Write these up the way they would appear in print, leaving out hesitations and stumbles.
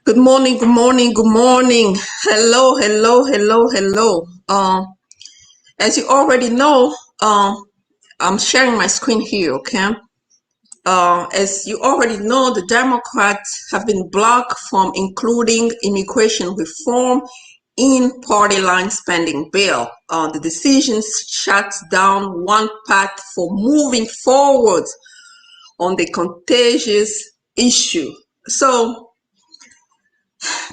Good morning, good morning, good morning. Hello, hello, hello, hello. As you already know, I'm sharing my screen here, okay? As you already know, the Democrats have been blocked from including immigration reform in party line spending bill. The decision shuts down one path for moving forward on the contagious issue. So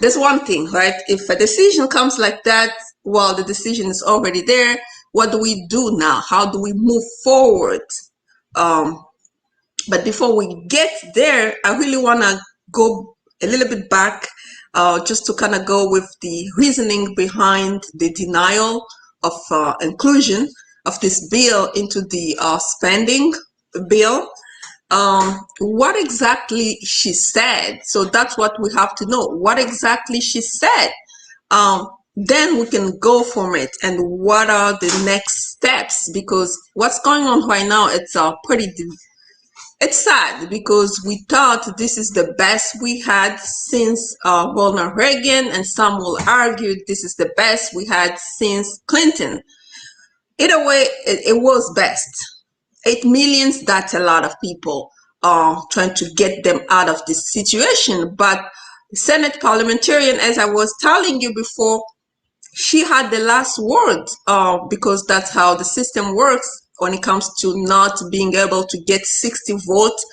there's one thing, right? If a decision comes like that, well, the decision is already there. What do we do now? How do we move forward? But before we get there, I really want to go a little bit back just to kind of go with the reasoning behind the denial of inclusion of this bill into the spending bill. What exactly she said. So that's what we have to know. What exactly she said. Then we can go from it. And what are the next steps? Because what's going on right now, it's it's sad because we thought this is the best we had since Ronald Reagan, and some will argue this is the best we had since Clinton. Either way, it was best. 8 million, that's a lot of people trying to get them out of this situation. But Senate parliamentarian, as I was telling you before, she had the last word because that's how the system works when it comes to not being able to get 60 votes.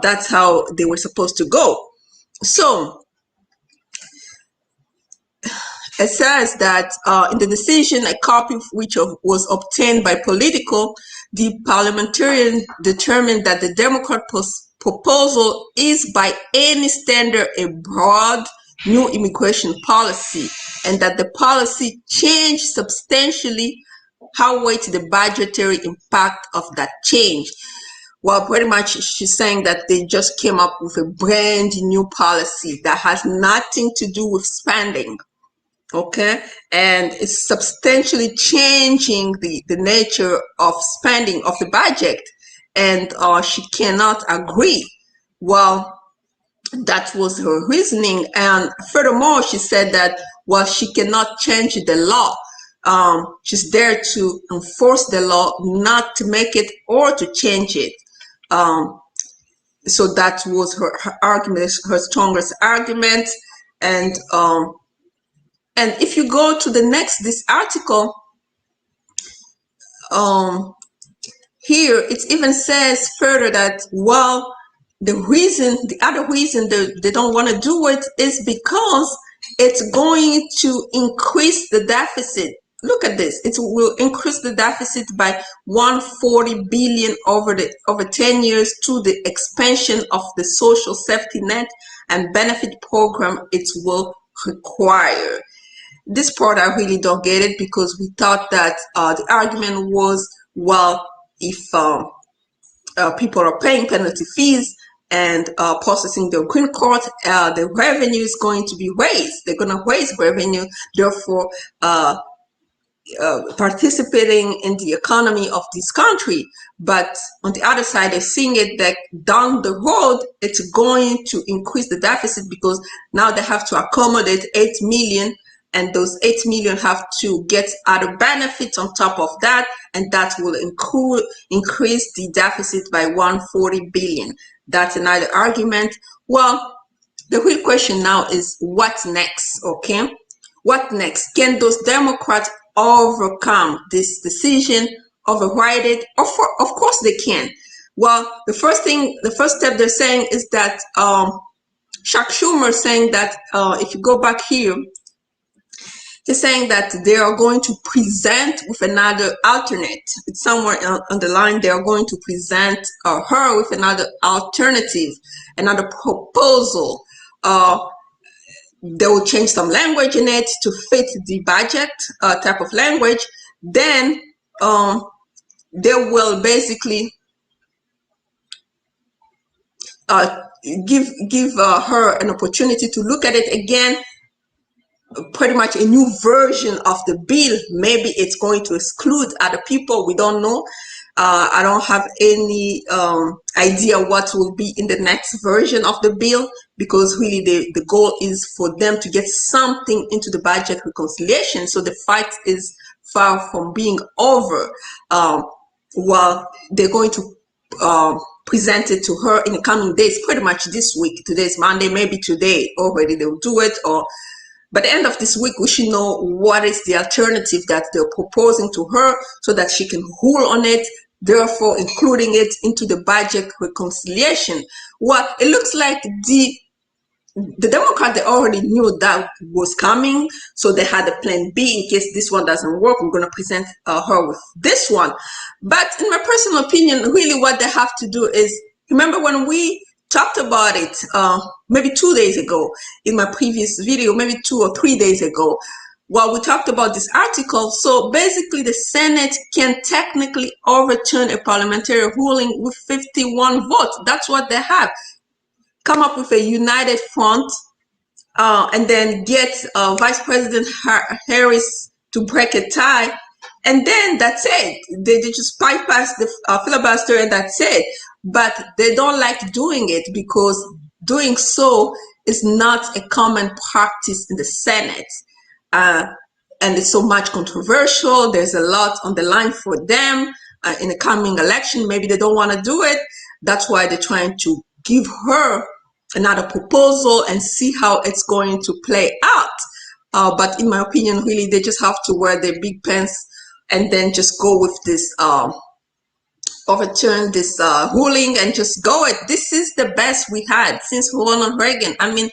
That's how they were supposed to go. So it says that in the decision, a copy of which was obtained by Politico, the parliamentarian determined that the Democrat proposal is by any standard a broad new immigration policy, and that the policy changed substantially how weight the budgetary impact of that change. Well, pretty much she's saying that they just came up with a brand new policy that has nothing to do with spending. Okay, and it's substantially changing the nature of spending of the budget, and she cannot agree. Well, that was her reasoning, and furthermore she said that, well, she cannot change the law. She's there to enforce the law, not to make it or to change it. So that was her argument, her strongest argument. And if you go to the next, this article, here it even says further that, well, the other reason they don't want to do it is because it's going to increase the deficit. Look at this. It will increase the deficit by 140 billion over 10 years to the expansion of the social safety net and benefit program it will require. This part I really don't get it, because we thought that the argument was, well, if people are paying penalty fees and processing their green card, the revenue is going to be raised. They're going to raise revenue, therefore participating in the economy of this country. But on the other side, they're seeing it that down the road, it's going to increase the deficit, because now they have to accommodate 8 million, and those 8 million have to get other benefits on top of that, and that will increase the deficit by 140 billion. That's another argument. Well, the real question now is, what's next? Okay, what next? Can those Democrats overcome this decision, override it? Of course they can. Well, the first step they're saying is that Chuck Schumer saying that if you go back here, he's saying that they are going to present with another alternate. It's somewhere on the line. They are going to present her with another alternative, another proposal. They will change some language in it to fit the budget type of language. Then they will basically give her an opportunity to look at it again, pretty much a new version of the bill. Maybe it's going to exclude other people, we don't know. I don't have any idea what will be in the next version of the bill, because really the goal is for them to get something into the budget reconciliation. So the fight is far from being over. Well, they're going to present it to her in the coming days, pretty much this week. Today's Monday, maybe today already they'll do it, or by the end of this week, we should know what is the alternative that they're proposing to her so that she can rule on it, therefore including it into the budget reconciliation. Well, it looks like the Democrats, they already knew that was coming, so they had a plan B in case this one doesn't work. We're going to present her with this one. But in my personal opinion, really what they have to do is, remember when we talked about it maybe 2 days ago in my previous video, maybe 2 or 3 days ago, while we talked about this article. So basically the Senate can technically overturn a parliamentary ruling with 51 votes. That's what they have. Come up with a united front and then get Vice President Harris to break a tie, and then that's it. They just bypass the filibuster and that's it. But they don't like doing it because doing so is not a common practice in the Senate. And it's so much controversial. There's a lot on the line for them in the coming election. Maybe they don't want to do it. That's why they're trying to give her another proposal and see how it's going to play out. But in my opinion, really, they just have to wear their big pants and then just go with this, overturn this ruling and just go it. This is the best we had since Ronald Reagan. I mean,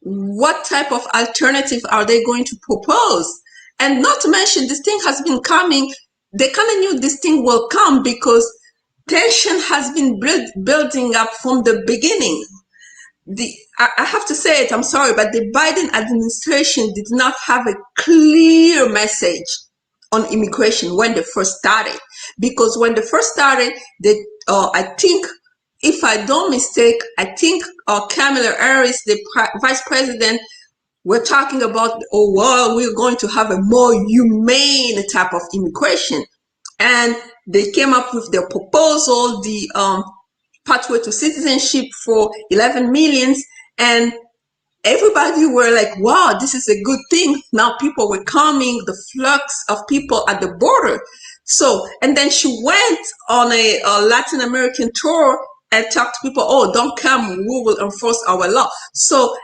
what type of alternative are they going to propose? And not to mention, this thing has been coming. They kind of knew this thing will come because tension has been building up from the beginning. I have to say it, I'm sorry, but the Biden administration did not have a clear message on immigration when they first started. Because when they first started, I think, if I don't mistake, I think Kamala Harris, the vice president, were talking about, oh, well, we're going to have a more humane type of immigration. And they came up with their proposal, the pathway to citizenship for 11 millions, and everybody were like, wow, this is a good thing. Now people were coming, the flux of people at the border. So, and then she went on a Latin American tour and talked to people, oh, don't come, we will enforce our law. So,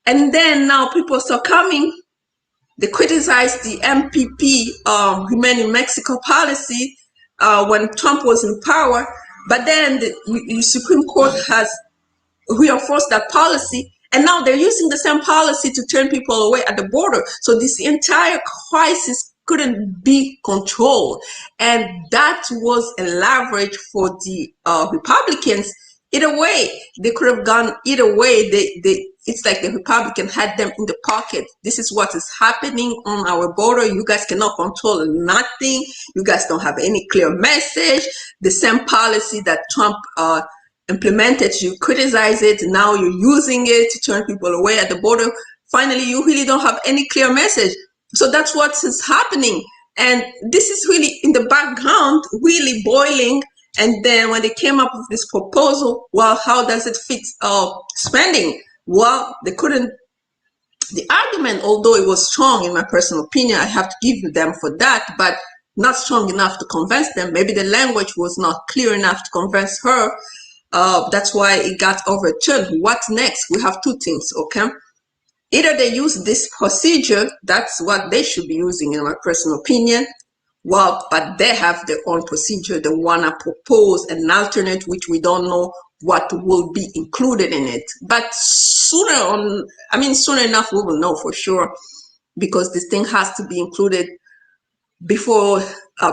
and then now people start coming. They criticized the MPP Remain in Mexico policy when Trump was in power. But then the Supreme Court has reinforced that policy, and now they're using the same policy to turn people away at the border. So this entire crisis couldn't be controlled, and that was a leverage for the Republicans. Either way, they could have gone either way. It's like the Republican had them in the pocket. This is what is happening on our border. You guys cannot control nothing. You guys don't have any clear message. The same policy that Trump implemented, you criticize it. Now you're using it to turn people away at the border. Finally, you really don't have any clear message. So that's what is happening. And this is really in the background, really boiling. And then when they came up with this proposal, well, how does it fit spending? Well, they couldn't. The argument, although it was strong in my personal opinion, I have to give them for that, but not strong enough to convince them. Maybe the language was not clear enough to convince her. That's why it got overturned. What's next? We have two things, okay? Either they use this procedure, that's what they should be using in my personal opinion. Well, but they have their own procedure. They want to propose an alternate, which we don't know what will be included in it. But sooner enough, we will know for sure, because this thing has to be included before,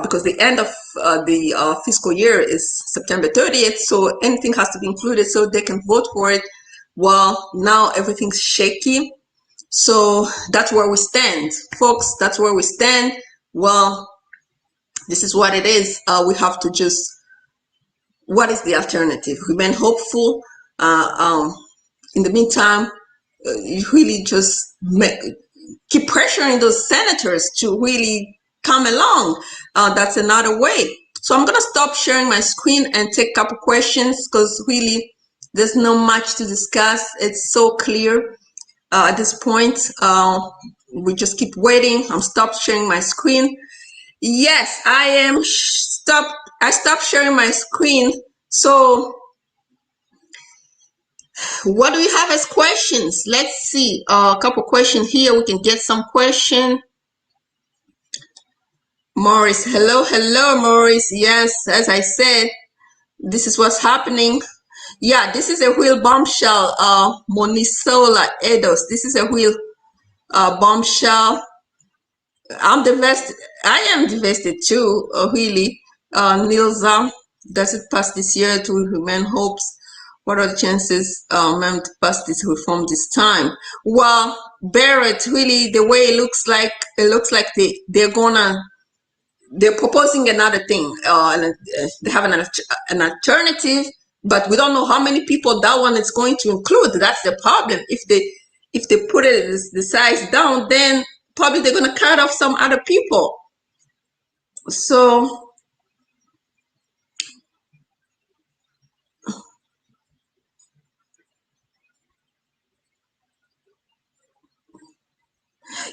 because the end of the fiscal year is September 30th. So anything has to be included so they can vote for it. Well, now everything's shaky. So that's where we stand, folks. That's where we stand. Well, this is what it is. We have to just, what is the alternative? Remain hopeful. In the meantime, you really just keep pressuring those senators to really come along. That's another way. So I'm gonna stop sharing my screen and take a couple questions because really there's not much to discuss. It's so clear at this point. We just keep waiting. I'm stopped sharing my screen. Yes, I am stopped. I stopped sharing my screen. So what do we have as questions? Let's see a couple questions here. We can get some question. Morris, hello, Morris. Yes, as I said, this is what's happening. Yeah, this is a real bombshell. Monisola Edos. This is a real bombshell. I'm devastated. I am devastated too. Really, Nilza, does it pass this year to remain hopes? What are the chances to pass this reform this time? Well, Barrett, really, the way it looks like they're proposing another thing. They have an alternative, but we don't know how many people that one is going to include. That's the problem. If they put it the size down, then probably they're going to cut off some other people. So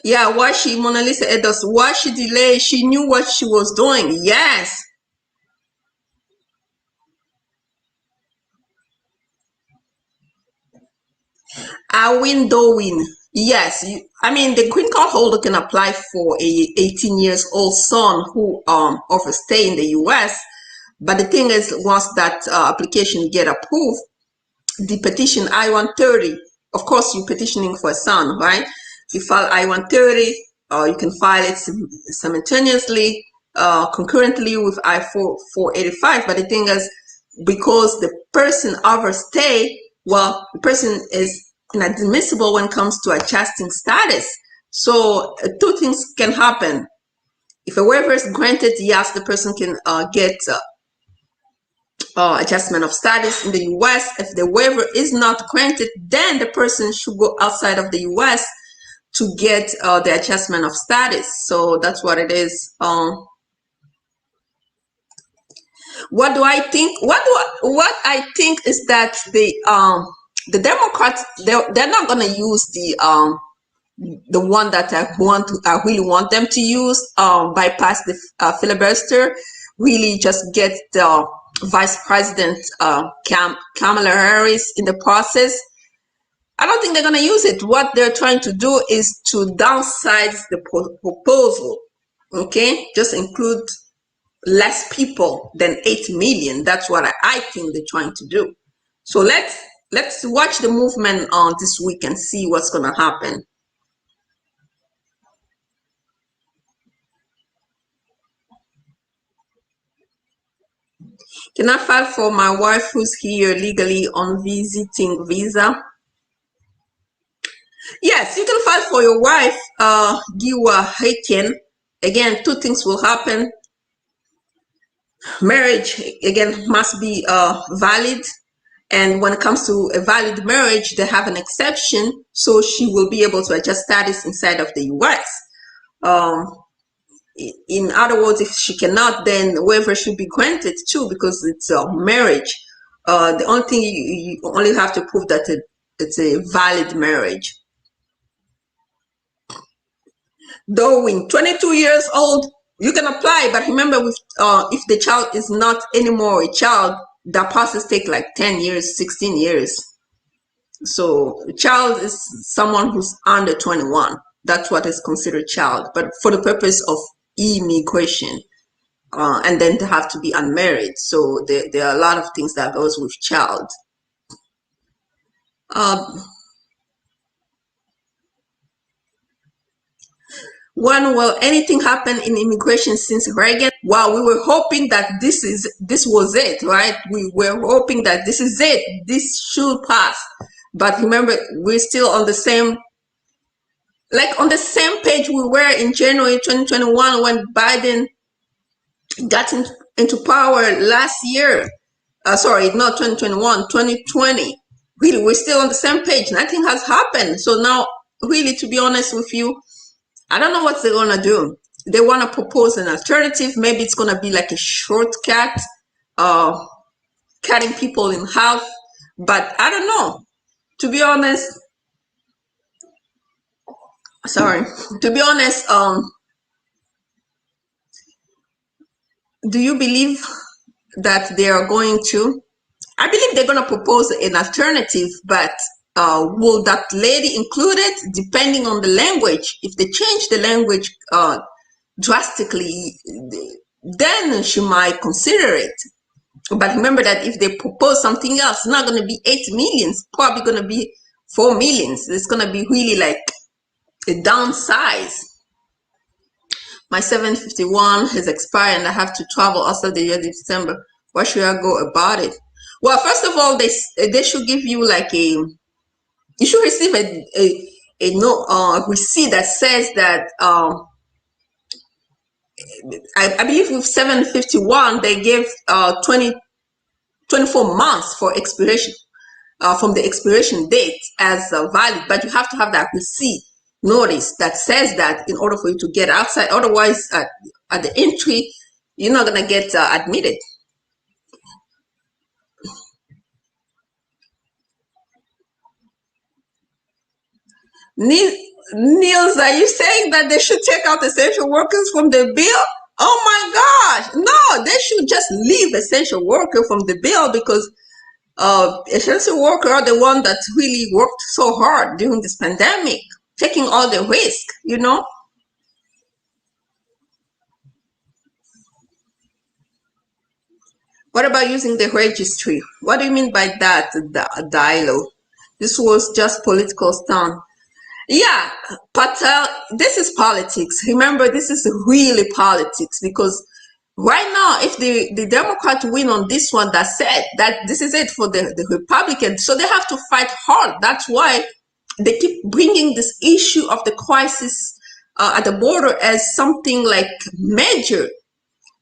yeah, why she Mona Lisa Edos, why she delayed? She knew what she was doing. Yes. A windowing. Yes, I mean the green card holder can apply for a 18 years old son who overstay in the U.S. But the thing is, once that application get approved, the petition I-130, of course, you're petitioning for a son, right? You file I-130, you can file it simultaneously, concurrently with I-485. But the thing is, because the person overstay, well, the person is inadmissible when it comes to adjusting status. So two things can happen. If a waiver is granted, yes, the person can get adjustment of status in the U.S. If the waiver is not granted, then the person should go outside of the U.S. to get the adjustment of status. So that's what it is. What do I think? What I think is that the Democrats, they're not going to use the one that I really want them to use, bypass the filibuster, really just get the Vice President Kamala Harris in the process. I don't think they're going to use it. What they're trying to do is to downsize the proposal. Okay, just include less people than 8 million. That's what I think they're trying to do. So let's watch the movement on this week and see what's going to happen. Can I file for my wife who's here legally on visiting visa? Yes, you can file for your wife, Giwa Heiken. Again, two things will happen. Marriage, again, must be valid. And when it comes to a valid marriage, they have an exception. So she will be able to adjust status inside of the US. In other words, if she cannot, then waiver should be granted too, because it's a marriage. The only thing you only have to prove that it's a valid marriage. Though in 22 years old, you can apply, but remember, with if the child is not anymore a child, that process take like 10 years, 16 years. So a child is someone who's under 21. That's what is considered child, but for the purpose of immigration. And then they have to be unmarried. So there are a lot of things that goes with child. When will anything happen in immigration since Reagan? Well, we were hoping that this was it, right? We were hoping that this is it. This should pass. But remember, we're still on the same, like on the same page we were in January 2021 when Biden got into power last year. Sorry, not 2021, 2020. Really, we're still on the same page. Nothing has happened. So now, really, to be honest with you, I don't know what they're gonna do. they want to propose an alternative. Maybe it's going to be like a shortcut, cutting people in half. But I don't know. To be honest, do you believe that they are going to? I believe they're going to propose an alternative, but will that lady include it? Depending on the language. If they change the language drastically, then she might consider it. But remember that if they propose something else, it's not going to be 8 million, it's probably going to be 4 million. It's going to be really like a downsize. My 751 has expired and I have to travel outside the year December. What should I go about it? Well, first of all, they should give you like you should receive a receipt that says that I believe with 751 they give 24 months for expiration from the expiration date as valid, but you have to have that receipt notice that says that in order for you to get outside. Otherwise, at the entry, you're not gonna get admitted. Niels, are you saying that they should take out essential workers from the bill? Oh my gosh, no, they should just leave essential worker from the bill, because essential workers are the one that really worked so hard during this pandemic, taking all the risk, you know. What about using the registry? What do you mean by that, dialogue? This was just political stunt. Yeah, but this is politics. Remember, this is really politics, because right now, if the Democrats win on this one, that's it. That this is it for the Republicans. So they have to fight hard. That's why they keep bringing this issue of the crisis at the border as something like major.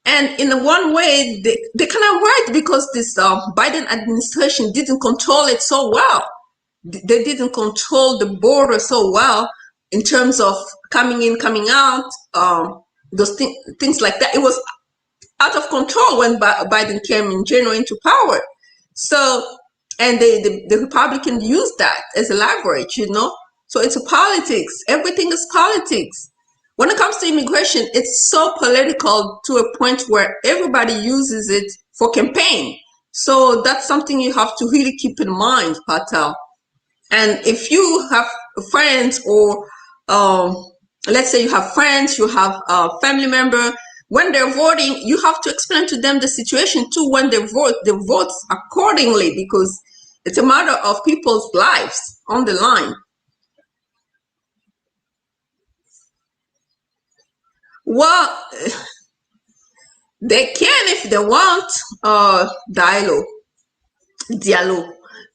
And in one way, they kind of right, because this Biden administration didn't control it so well. They didn't control the border so well in terms of coming in, coming out, those things like that. It was out of control when Biden came in January into power. So, and the Republicans used that as a leverage, you know. So it's a politics. Everything is politics. When it comes to immigration, it's so political to a point where everybody uses it for campaign. So that's something you have to really keep in mind, Patel. And if you have friends, or let's say you have friends, you have a family member, when they're voting, you have to explain to them the situation too. When they vote accordingly, because it's a matter of people's lives on the line. Well, they can if they want. Diallo,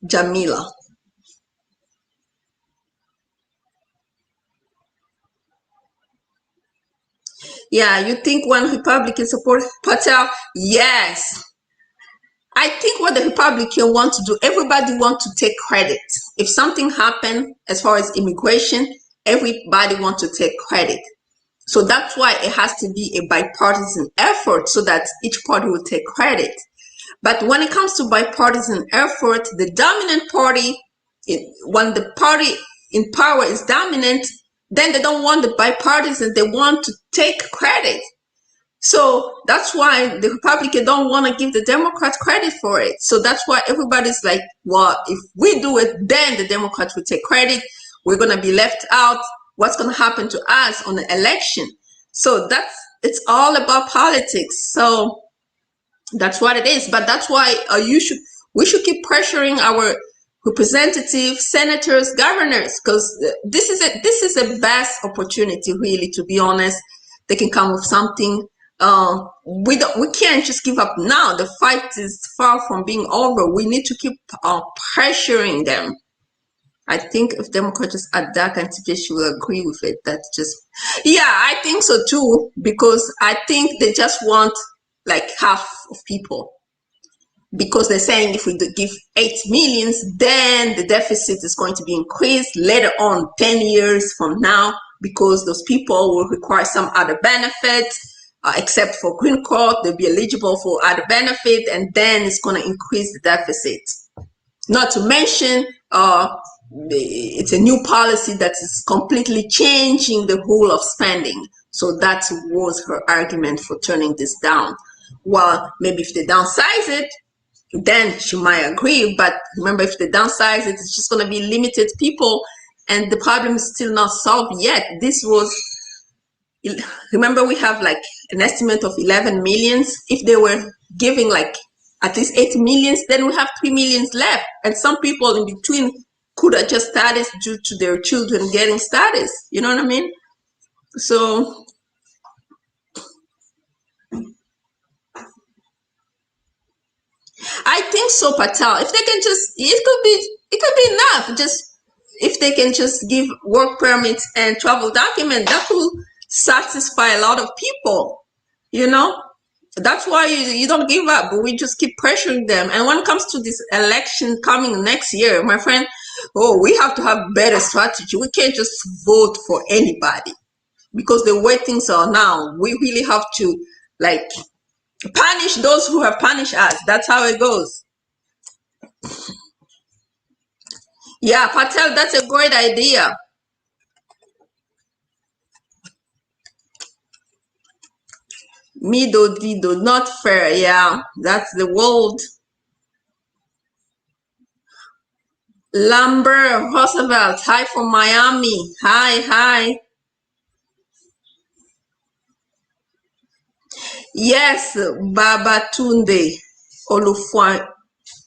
Jamila. Yeah, you think when Republicans support Patel? Yes. I think what the Republican want to do, everybody want to take credit. If something happened as far as immigration, everybody want to take credit. So that's why it has to be a bipartisan effort, so that each party will take credit. But when it comes to bipartisan effort, the dominant party, when the party in power is dominant, then they don't want the bipartisan, they want to take credit. So that's why the Republicans don't want to give the Democrats credit for it. So that's why everybody's like, well, if we do it, then the Democrats will take credit. We're going to be left out. What's going to happen to us on the election? So it's all about politics. So that's what it is. But that's why we should keep pressuring our representatives, senators, governors, because this is a best opportunity, really, to be honest. They can come with something. We can't just give up now. The fight is far from being over. We need to keep pressuring them. I think if Democrats just adapt and she will agree with it. That's just, yeah, I think so too, because I think they just want like half of people, because they're saying if we give 8 million, then the deficit is going to be increased later on, 10 years from now. because those people will require some other benefits. Except for green card, they'll be eligible for other benefit, and then it's going to increase the deficit. Not to mention, it's a new policy that is completely changing the rule of spending. So that was her argument for turning this down. Well, maybe if they downsize it, then she might agree. But remember, if they downsize it, it's just going to be limited people, and the problem is still not solved yet. This was, remember, we have like an estimate of 11 millions. If they were giving like at least 8 millions, then we have 3 millions left. And some people in between could adjust status due to their children getting status. You know what I mean? So I think so, Patel. If they can just, it could be enough. Just if they can just give work permits and travel documents, that will satisfy a lot of people. You know, that's why you don't give up, but we just keep pressuring them. And when it comes to this election coming next year, my friend, we have to have better strategy. We can't just vote for anybody, because the way things are now, we really have to like punish those who have punished us. That's how it goes. Yeah, Patel, that's a great idea. Mido Dido, not fair. Yeah, that's the world. Lambert Roosevelt, hi from Miami. Hi. Yes, Babatunde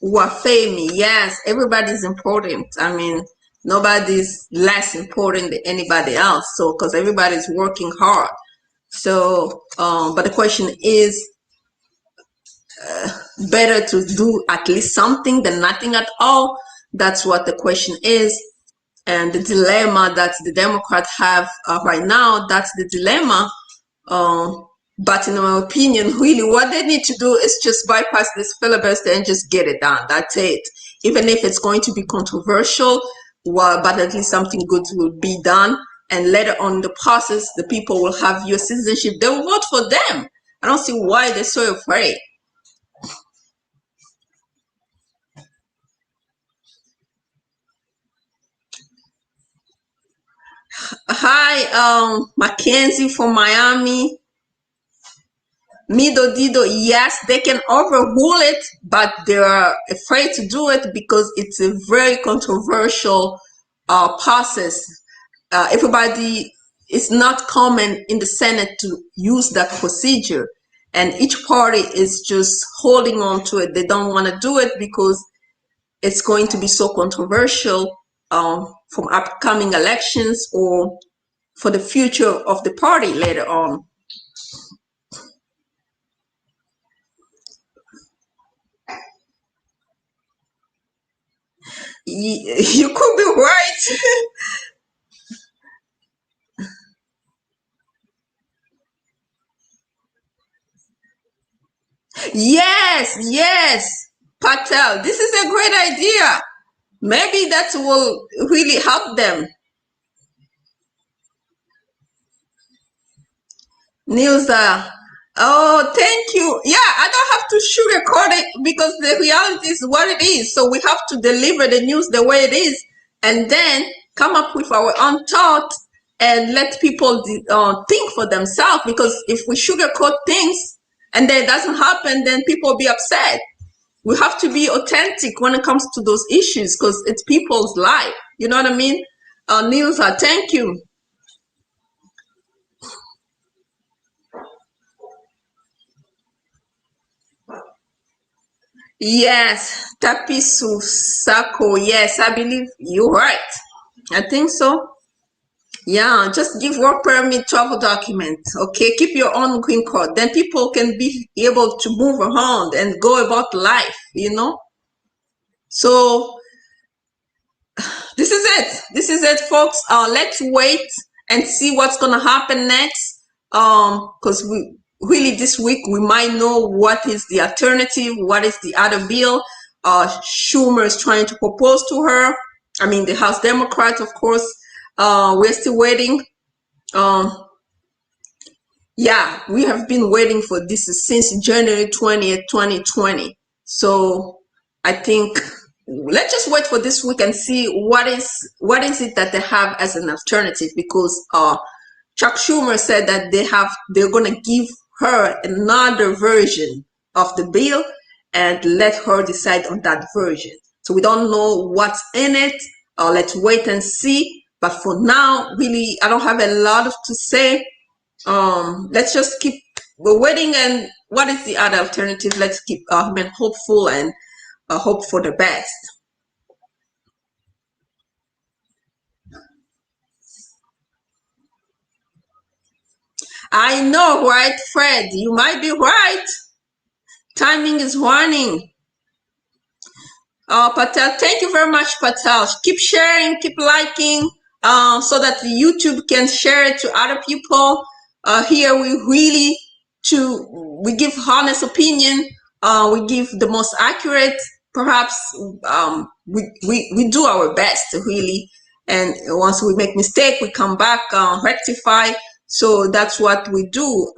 Wafemi. Yes, everybody's important. I mean, nobody's less important than anybody else. So, because everybody's working hard. So, but the question is, better to do at least something than nothing at all. That's what the question is. And the dilemma that the Democrats have right now, that's the dilemma. But in my opinion, really what they need to do is just bypass this filibuster and just get it done. That's it. Even if it's going to be controversial, well, but at least something good will be done. And later on in the process, the people will have US citizenship. They will vote for them. I don't see why they're so afraid. Hi, Mackenzie from Miami. Mido Dido, yes, they can overrule it, but they're afraid to do it because it's a very controversial process. Everybody, it's not common in the Senate to use that procedure, and each party is just holding on to it. They don't want to do it because it's going to be so controversial from upcoming elections or for the future of the party later on. You could be right. Yes, Patel, this is a great idea. Maybe that will really help them. Nilsa, oh, thank you. Yeah, I don't have to sugarcoat it because the reality is what it is. So we have to deliver the news the way it is and then come up with our own thought and let people think for themselves. Because if we sugarcoat things and then it doesn't happen, then people will be upset. We have to be authentic when it comes to those issues because it's people's life. You know what I mean? Nilsa, thank you. Yes, Tapisu Sako. Yes, I believe you're right. I think so. Yeah, just give work permit, travel document. Okay, keep your own green card. Then people can be able to move around and go about life, you know? So this is it. This is it, folks. Let's wait and see what's gonna happen next. Because we really this week we might know what is the alternative, what is the other bill. Schumer is trying to propose to her. I mean, the House Democrats, of course. We're still waiting. Yeah, we have been waiting for this since January 20th, 2020. So I think let's just wait for this week and see what is it that they have as an alternative, because Chuck Schumer said that they're gonna give her another version of the bill and let her decide on that version. So we don't know what's in it. Let's wait and see. But for now, really, I don't have a lot to say. Let's just keep waiting. And what is the other alternative? Let's keep being hopeful and hope for the best. I know, right, Fred? You might be right. Timing is warning. Patel, thank you very much, Patel. Keep sharing, keep liking, so that the YouTube can share it to other people. Here we really we give honest opinion. We give the most accurate. Perhaps we do our best, really. And once we make mistake, we come back, rectify. So that's what we do.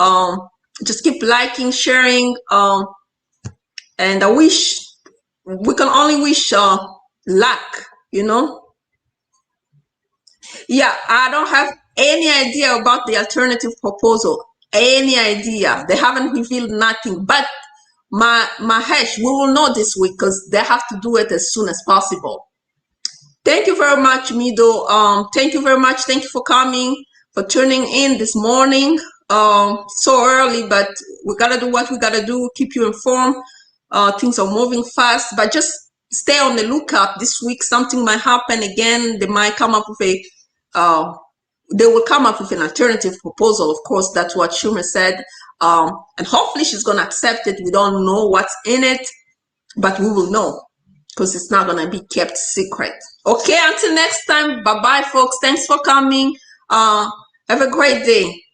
Just keep liking, sharing, and I wish we can only wish luck, you know. Yeah, I don't have any idea about the alternative proposal. Any idea? They haven't revealed nothing. But Mahesh, we will know this week because they have to do it as soon as possible. Thank you very much, Mido. Thank you very much. Thank you for coming, for tuning in this morning. So early, but we gotta do what we gotta do. Keep you informed. Things are moving fast, but just stay on the lookout. This week, something might happen again. They might come up with they will come up with an alternative proposal. Of course, that's what Schumer said. And hopefully she's going to accept it. We don't know what's in it, but we will know because it's not going to be kept secret. Okay, until next time. Bye-bye, folks. Thanks for coming. Have a great day.